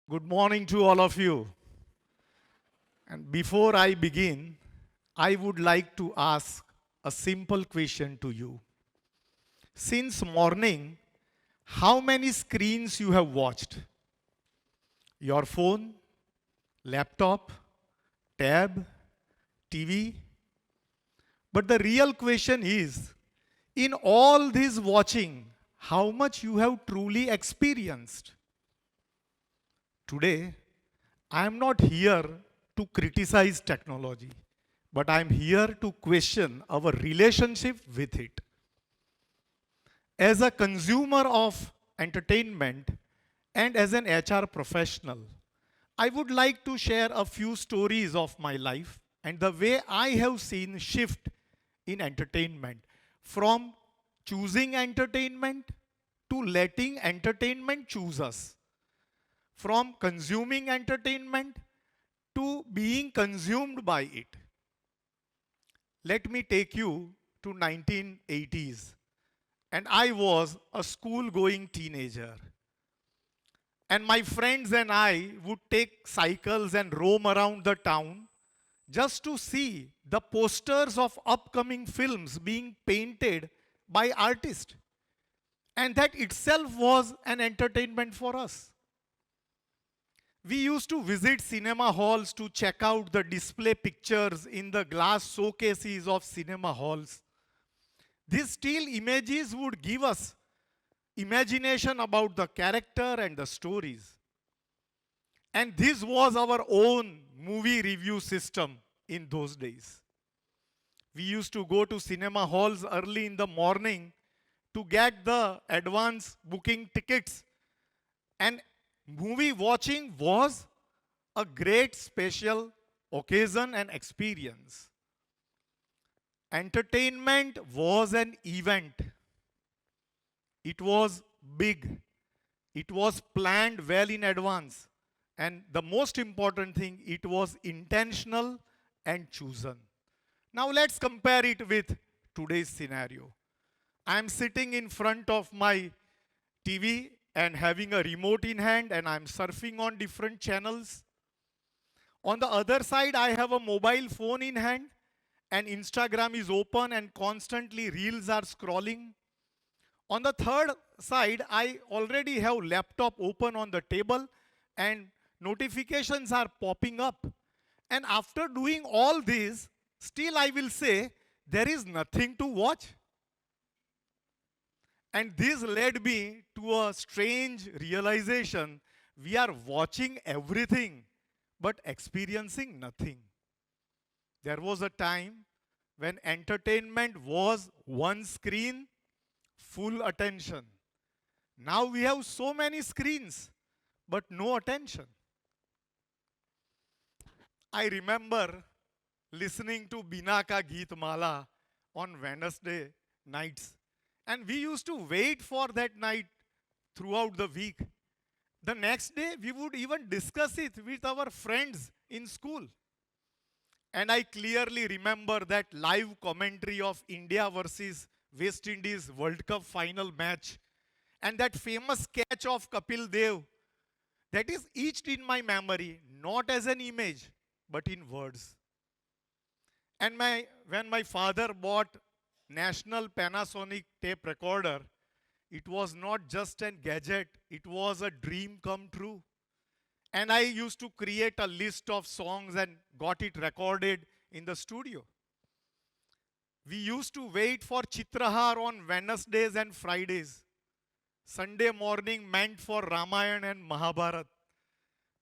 Good morning to all of you. And before I begin, I would like to ask a simple question to you. Since morning, how many screens you have watched? Your phone, laptop, tab, TV? But the real question is, in all this watching, how much you have truly experienced? Today, I am not here to criticize technology, but I am here to question our relationship with it. As a consumer of entertainment and as an HR professional, I would like to share a few stories of my life and the way I have seen shift in entertainment from choosing entertainment to letting entertainment choose us, from consuming entertainment to being consumed by it. Let me take you to 1980s, and I was a school going teenager, and my friends and I would take cycles and roam around the town just to see the posters of upcoming films being painted by artists, and that itself was an entertainment for us. We used to visit cinema halls to check out the display pictures in the glass showcases of cinema halls. These still images would give us imagination about the character and the stories. And this was our own movie review system in those days. We used to go to cinema halls early in the morning to get the advance booking tickets, and movie watching was a great special occasion and experience. Entertainment was an event. It was big. It was planned well in advance. And the most important thing, it was intentional and chosen. Now let's compare it with today's scenario. I'm sitting in front of my TV and having a remote in hand, and I'm surfing on different channels. On the other side, I have a mobile phone in hand, and Instagram is open and constantly reels are scrolling. On the third side, I already have laptop open on the table and notifications are popping up. And after doing all this, still I will say there is nothing to watch. And this led me to a strange realization. We are watching everything but experiencing nothing. There was a time when entertainment was one screen, full attention. Now we have so many screens but no attention. I remember listening to Binaka Geet Mala on Wednesday nights. And we used to wait for that night throughout the week. The next day, we would even discuss it with our friends in school. And I clearly remember that live commentary of India versus West Indies World Cup final match. And that famous sketch of Kapil Dev that is etched in my memory, not as an image, but in words. And when my father bought National Panasonic tape recorder, it was not just a gadget, it was a dream come true. And I used to create a list of songs and got it recorded in the studio. We used to wait for Chitrahar on Wednesdays and Fridays. Sunday morning meant for Ramayana and Mahabharat.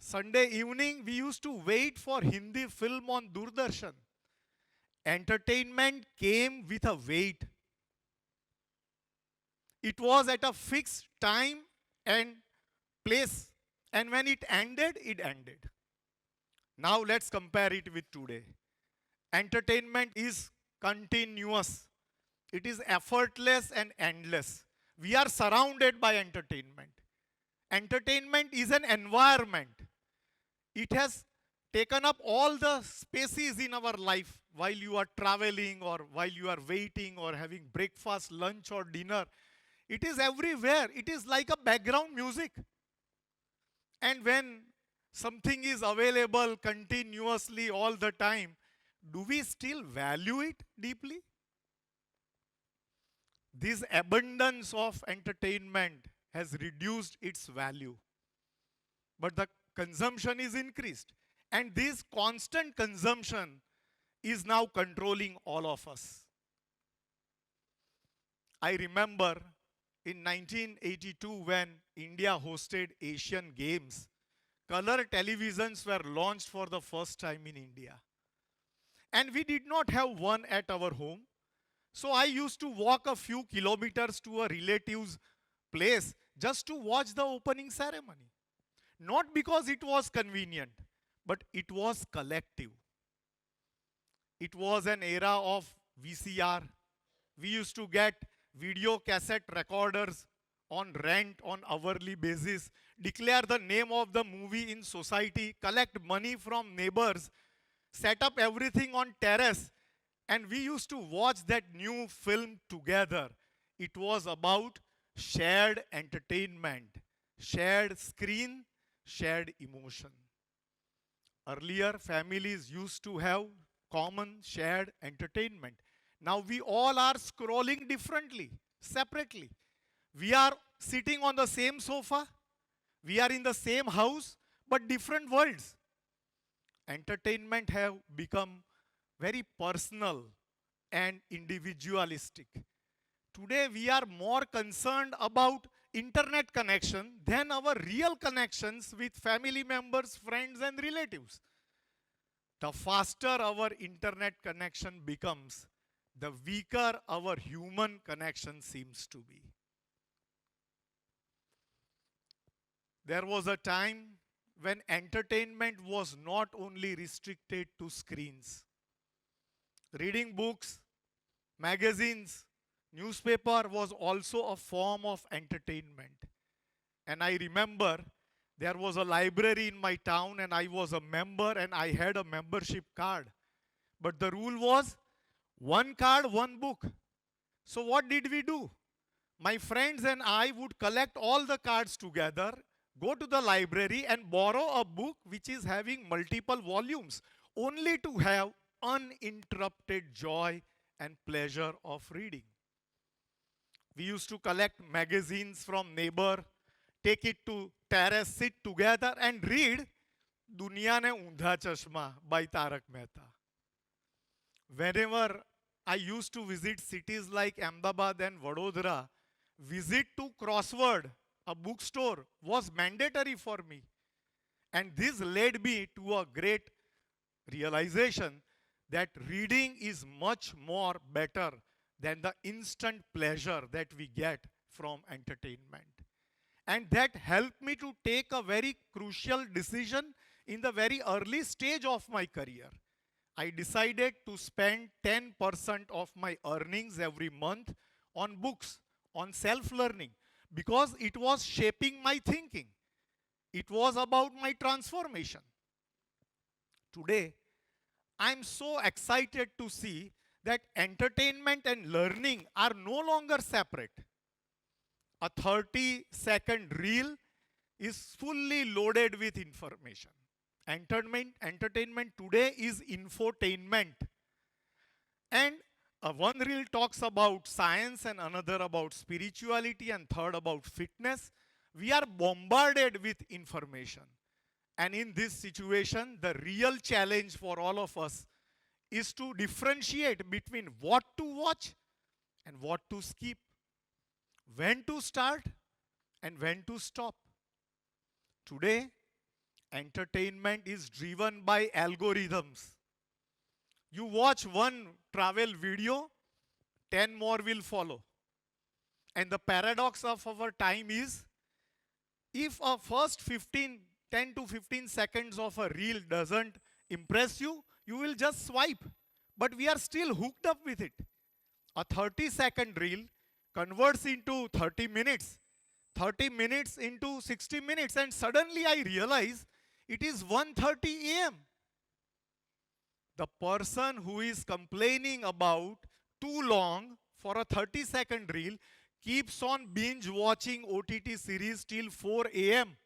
Sunday evening, we used to wait for Hindi film on Doordarshan. Entertainment came with a weight. It was at a fixed time and place. And when it ended, it ended. Now let's compare it with today. Entertainment is continuous. It is effortless and endless. We are surrounded by entertainment. Entertainment is an environment. It has taken up all the spaces in our life while you are traveling or while you are waiting or having breakfast, lunch or dinner. It is everywhere. It is like a background music. And when something is available continuously all the time, do we still value it deeply? This abundance of entertainment has reduced its value, but the consumption is increased. And this constant consumption is now controlling all of us. I remember in 1982 when India hosted Asian Games, color televisions were launched for the first time in India. And we did not have one at our home. So I used to walk a few kilometers to a relative's place just to watch the opening ceremony. Not because it was convenient, but it was collective. It was an era of VCR. We used to get video cassette recorders on rent on hourly basis, declare the name of the movie in society, collect money from neighbors, set up everything on terrace, and we used to watch that new film together. It was about shared entertainment, shared screen, shared emotion. Earlier, families used to have common shared entertainment. Now we all are scrolling differently, separately. We are sitting on the same sofa. We are in the same house, but different worlds. Entertainment have become very personal and individualistic. Today we are more concerned about internet connection than our real connections with family members, friends and relatives. The faster our internet connection becomes, the weaker our human connection seems to be. There was a time when entertainment was not only restricted to screens. Reading books, magazines, newspaper was also a form of entertainment. And I remember there was a library in my town and I was a member and I had a membership card. But the rule was one card, one book. So what did we do? My friends and I would collect all the cards together, go to the library and borrow a book which is having multiple volumes, only to have uninterrupted joy and pleasure of reading. We used to collect magazines from neighbor, take it to terrace, sit together and read Duniya Ne Undha Chashma by Tarak Mehta. Whenever I used to visit cities like Ahmedabad and Vadodara, visit to Crossword, a bookstore, was mandatory for me. And this led me to a great realization that reading is much more better than the instant pleasure that we get from entertainment. And that helped me to take a very crucial decision in the very early stage of my career. I decided to spend 10% of my earnings every month on books, on self-learning, because it was shaping my thinking. It was about my transformation. Today, I'm so excited to see that entertainment and learning are no longer separate. A 30-second reel is fully loaded with information. Entertainment today is infotainment. And one reel talks about science and another about spirituality and third about fitness. We are bombarded with information. And in this situation, the real challenge for all of us is to differentiate between what to watch and what to skip, when to start and when to stop. Today, entertainment is driven by algorithms. You watch one travel video, 10 more will follow. And the paradox of our time is, if a first 10 to 15 seconds of a reel doesn't impress you, you will just swipe. But we are still hooked up with it. A 30-second reel converts into 30 minutes, 30 minutes into 60 minutes, and suddenly I realize it is 1:30 a.m. The person who is complaining about too long for a 30-second reel keeps on binge watching OTT series till 4 a.m.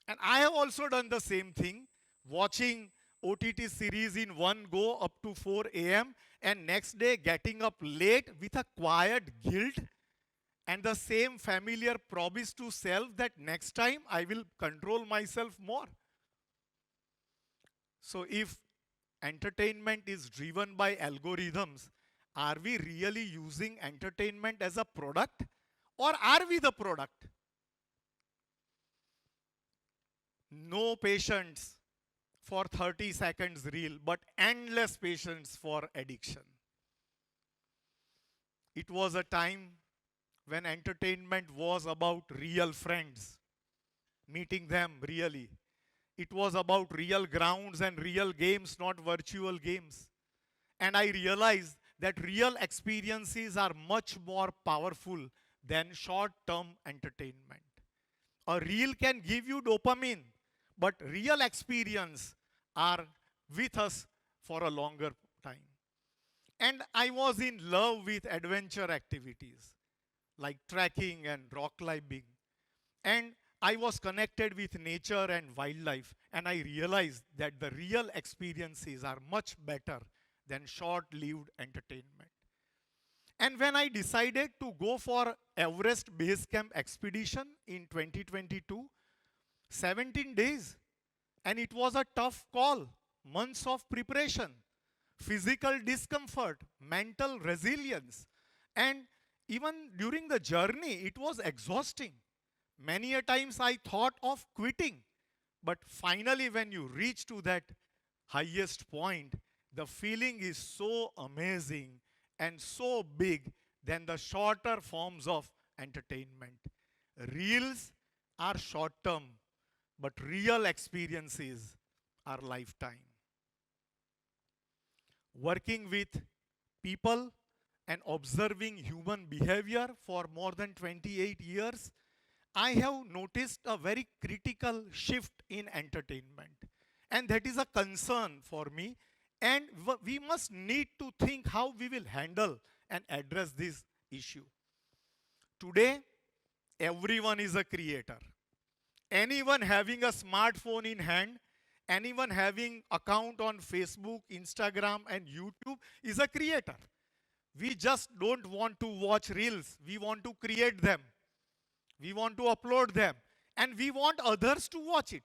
And I have also done the same thing, watching OTT series in one go up to 4 a.m. and next day getting up late with a quiet guilt and the same familiar promise to self that next time I will control myself more. So if entertainment is driven by algorithms, are we really using entertainment as a product or are we the product? No patience for 30 seconds reel, but endless patience for addiction. It was a time when entertainment was about real friends, meeting them really. It was about real grounds and real games, not virtual games. And I realized that real experiences are much more powerful than short term entertainment. A reel can give you dopamine, but real experience are with us for a longer time. And I was in love with adventure activities like trekking and rock climbing. And I was connected with nature and wildlife. And I realized that the real experiences are much better than short lived entertainment. And when I decided to go for Everest Base Camp expedition in 2022, 17 days, and it was a tough call, months of preparation, physical discomfort, mental resilience, and even during the journey, it was exhausting. Many a times I thought of quitting, but finally, when you reach to that highest point, the feeling is so amazing and so big than the shorter forms of entertainment. Reels are short term, but real experiences are lifetime. Working with people and observing human behavior for more than 28 years, I have noticed a very critical shift in entertainment. And that is a concern for me. And we must need to think how we will handle and address this issue. Today, everyone is a creator. Anyone having a smartphone in hand, anyone having account on Facebook, Instagram and YouTube is a creator. We just don't want to watch reels. We want to create them. We want to upload them. And we want others to watch it.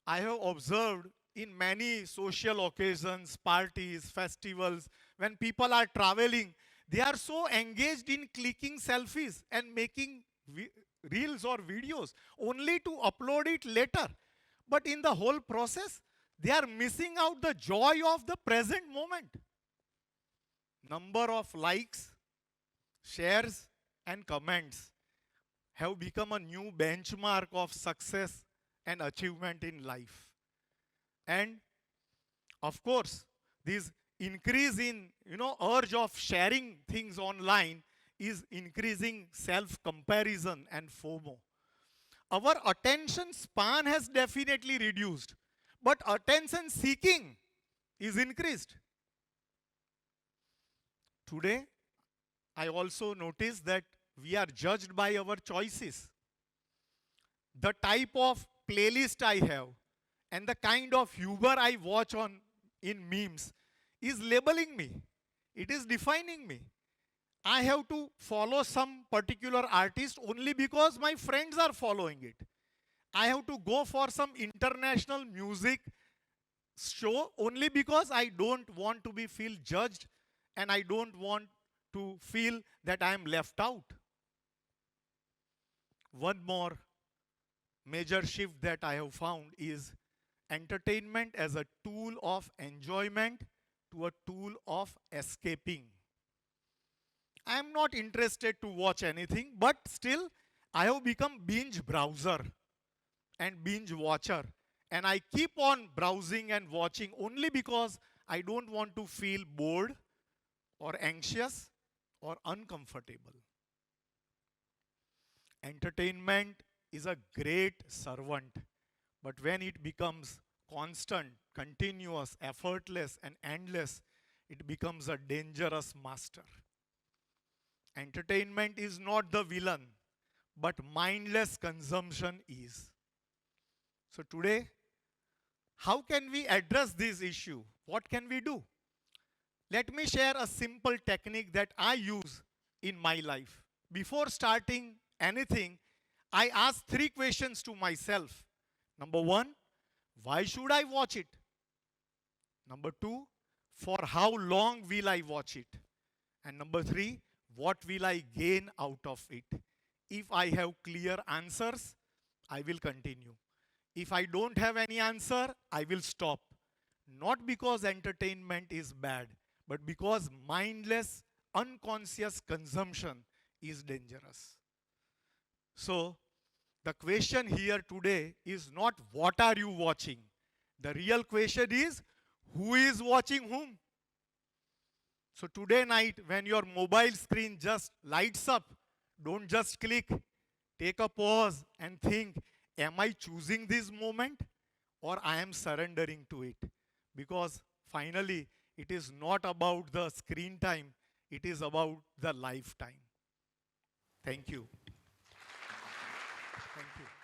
I have observed in many social occasions, parties, festivals, when people are traveling, they are so engaged in clicking selfies and making reels or videos only to upload it later. But in the whole process, they are missing out the joy of the present moment. Number of likes, shares, and comments have become a new benchmark of success and achievement in life. And of course, this increase in urge of sharing things online is increasing self-comparison and FOMO. Our attention span has definitely reduced, but attention seeking is increased. Today, I also notice that we are judged by our choices. The type of playlist I have and the kind of humor I watch on in memes is labeling me. It is defining me. I have to follow some particular artist only because my friends are following it. I have to go for some international music show only because I don't want to be feel judged and I don't want to feel that I am left out. One more major shift that I have found is entertainment as a tool of enjoyment to a tool of escaping. I am not interested to watch anything, but still I have become binge browser and binge watcher. And I keep on browsing and watching only because I don't want to feel bored or anxious or uncomfortable. Entertainment is a great servant, but when it becomes constant, continuous, effortless, and endless, it becomes a dangerous master. Entertainment is not the villain, but mindless consumption is. So today, how can we address this issue? What can we do? Let me share a simple technique that I use in my life. Before starting anything, I ask 3 questions to myself. Number 1, why should I watch it? Number 2, for how long will I watch it? And number 3, what will I gain out of it? If I have clear answers, I will continue. If I don't have any answer, I will stop. Not because entertainment is bad, but because mindless, unconscious consumption is dangerous. So, the question here today is not what are you watching? The real question is who is watching whom? So today night when your mobile screen just lights up, don't just click. Take a pause and think, am I choosing this moment or I am surrendering to it? Because finally, it is not about the screen time, it is about the lifetime. Thank you. Thank you.